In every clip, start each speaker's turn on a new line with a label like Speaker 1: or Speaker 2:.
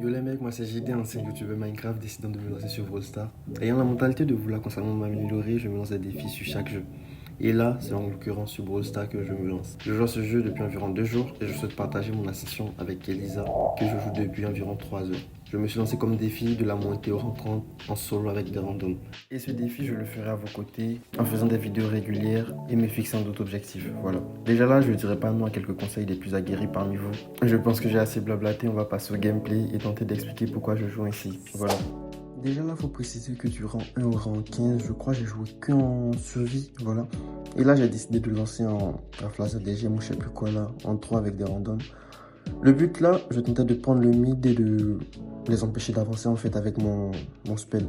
Speaker 1: Yo les mecs, moi c'est JD, ancien youtubeur Minecraft décidant de me lancer sur Brawl Stars. Ayant la mentalité de vouloir constamment m'améliorer, je me lance des défis sur chaque jeu. Et là, c'est en l'occurrence sur Brawl Stars que je me lance. Je joue à ce jeu depuis environ 2 jours et je souhaite partager mon ascension avec Elisa, que je joue depuis environ 3 heures. Je me suis lancé comme défi de la monter aux rencontres en solo avec des randoms. Et ce défi, je le ferai à vos côtés en faisant des vidéos régulières et me fixant d'autres objectifs. Voilà. Déjà là, je ne dirai pas non à quelques conseils des plus aguerris parmi vous. Je pense que j'ai assez blablaté, on va passer au gameplay et tenter d'expliquer pourquoi je joue ainsi. Voilà. Déjà là, il faut préciser que du rang 1 au rang 15, je crois, j'ai joué que en survie, voilà. Et là, j'ai décidé de lancer en Raflaza DG, ou je sais plus quoi là, en 3 avec des randoms. Le but là, je tentais de prendre le mid et de les empêcher d'avancer en fait avec mon spell.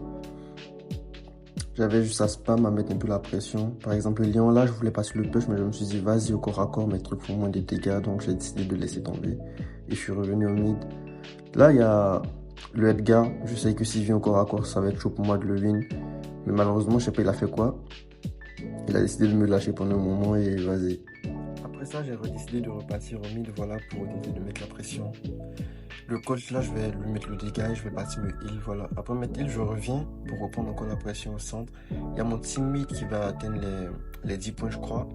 Speaker 1: J'avais juste à spam, à mettre un peu la pression. Par exemple, le lion là, je voulais passer le push, mais je me suis dit, vas-y au corps à corps, mes trucs font moins de dégâts, donc j'ai décidé de laisser tomber. Et je suis revenu au mid. Là, il y a le Edgar. Je sais que s'il vient au corps à corps, ça va être chaud pour moi de le win. Mais malheureusement, je sais pas, il a fait quoi. Il a décidé de me lâcher pendant un moment et vas-y. Après ça, j'ai décidé de repartir au mid, voilà, pour tenter de mettre la pression. Le colt là, je vais lui mettre le dégât et je vais partir me heal, voilà. Après mettre heal, je reviens pour reprendre encore la pression au centre. Il y a mon teammate qui va atteindre les 10 points, je crois.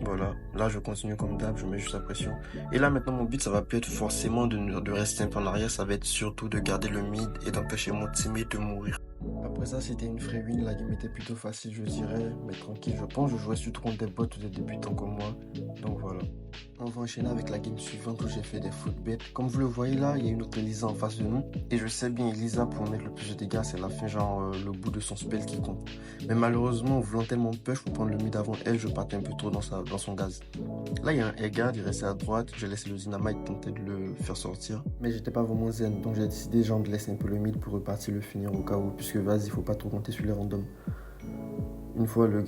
Speaker 1: Voilà, là je continue comme d'hab, je mets juste la pression. Et là maintenant mon but ça va pas être forcément de rester un peu en arrière, ça va être surtout de garder le mid et d'empêcher mon teammate de mourir. Après ça c'était une free win, la game était plutôt facile je dirais, mais tranquille je pense, je jouais surtout contre des bots ou des débutants comme moi, donc voilà. On va enchaîner avec la game suivante où j'ai fait des footbets. Comme vous le voyez là, il y a une autre Elisa en face de nous. Et je sais bien Elisa pour mettre le plus de dégâts, c'est la fin, genre le bout de son spell qui compte. Mais malheureusement, en voulant tellement push pour prendre le mid avant elle, je partais un peu trop dans son gaz. Là, il y a un Edgar, il restait à droite. J'ai laissé le dynamite tenter de le faire sortir. Mais j'étais pas vraiment zen, donc j'ai décidé genre de laisser un peu le mid pour repartir le finir au cas où. Puisque vas-y, il faut pas trop compter sur les randoms. Une fois le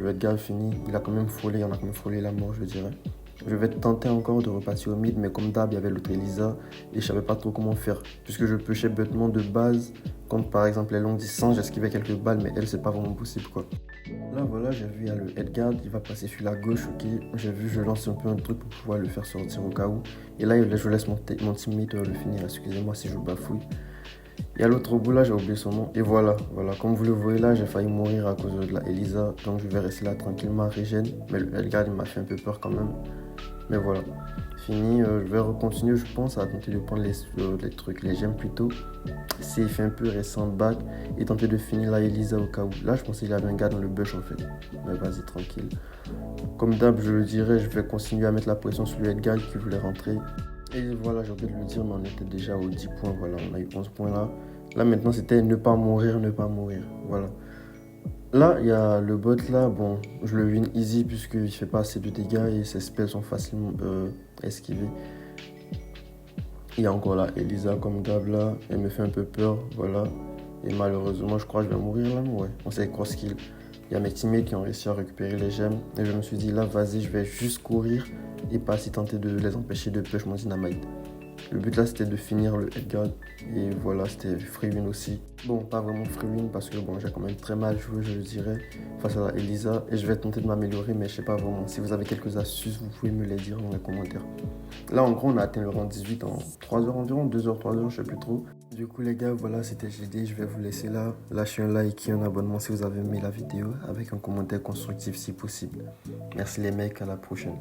Speaker 1: Edgar fini, il a quand même frôlé, on a quand même frôlé la mort, je dirais. Je vais tenter encore de repartir au mid, mais comme d'hab, il y avait l'autre Elisa et je savais pas trop comment faire. Puisque je pushais bêtement de base, quand par exemple les longues distances, j'esquivais quelques balles, mais elle, c'est pas vraiment possible quoi. Là, voilà, j'ai vu, il y a le Edgar, il va passer sur la gauche, ok. J'ai vu, je lance un peu un truc pour pouvoir le faire sortir au cas où. Et là, je laisse mon teammate le finir, excusez-moi si je bafouille. Il y a l'autre bout là, j'ai oublié son nom. Et voilà, comme vous le voyez là, j'ai failli mourir à cause de la Elisa. Donc je vais rester là tranquillement, régène. Mais le Edgar, il m'a fait un peu peur quand même. Mais voilà, fini. Je vais continuer, je pense, à tenter de prendre les trucs, les gemmes plutôt. C'est fait un peu récent back et tenter de finir la Elisa au cas où. Là, je pensais qu'il y avait un gars dans le bush en fait. Mais vas-y, tranquille. Comme d'hab, je le dirais, je vais continuer à mettre la pression sur le Edgar qui voulait rentrer. Et voilà, j'ai oublié de le dire, mais on était déjà aux 10 points. Voilà, on a eu 11 points là. Là, maintenant, c'était ne pas mourir, ne pas mourir. Voilà. Là, il y a le bot là, bon, je le win easy puisqu'il fait pas assez de dégâts et ses spells sont facilement esquivés. Il y a encore là Elisa comme d'hab là, elle me fait un peu peur, voilà. Et malheureusement, je crois que je vais mourir là, ouais. On s'est cross kill. Il y a mes teammates qui ont réussi à récupérer les gemmes. Et je me suis dit là, vas-y, je vais juste courir et pas si tenter de les empêcher de push mon dynamite. Le but là c'était de finir le Edgar et voilà c'était free win aussi. Bon pas vraiment free win parce que bon j'ai quand même très mal joué je le dirais face à la Elisa et je vais tenter de m'améliorer mais je sais pas vraiment. Si vous avez quelques astuces vous pouvez me les dire dans les commentaires. Là en gros on a atteint le rang 18 en 3 heures environ, 2 heures, 3 heures je sais plus trop. Du coup les gars voilà c'était GD, je vais vous laisser là. Lâchez un like et un abonnement si vous avez aimé la vidéo avec un commentaire constructif si possible. Merci les mecs, à la prochaine.